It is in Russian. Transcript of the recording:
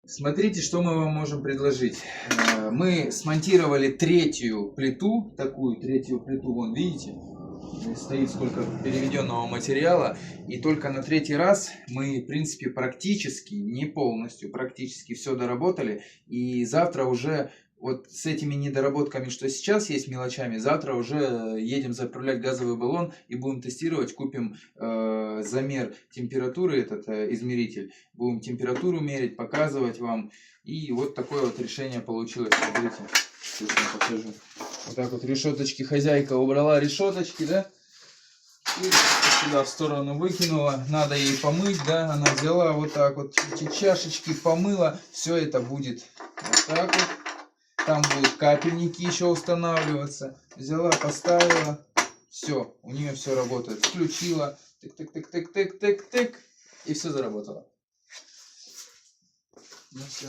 Смотрите, что мы вам можем предложить. Мы смонтировали третью плиту, третью плиту, вон, видите? Стоит сколько переведенного материала. И только на третий раз мы, в принципе, практически, не полностью, практически все доработали. И завтра уже вот с этими недоработками, что сейчас есть мелочами, завтра уже едем заправлять газовый баллон и будем тестировать. Купим замер температуры, этот измеритель. Будем температуру мерить, показывать вам. И вот такое вот решение получилось. Смотрите, сейчас вам покажу. Вот так вот решеточки, хозяйка убрала решеточки, да? И сюда в сторону выкинула. Надо ей помыть, да? Она взяла вот так вот эти чашечки, помыла. Все это будет вот так вот. Там будут капельники еще устанавливаться. Взяла, поставила. Все, у нее все работает. Включила. Тык-тык-тык-тык-тык-тык-тык. И все заработало. Ну все.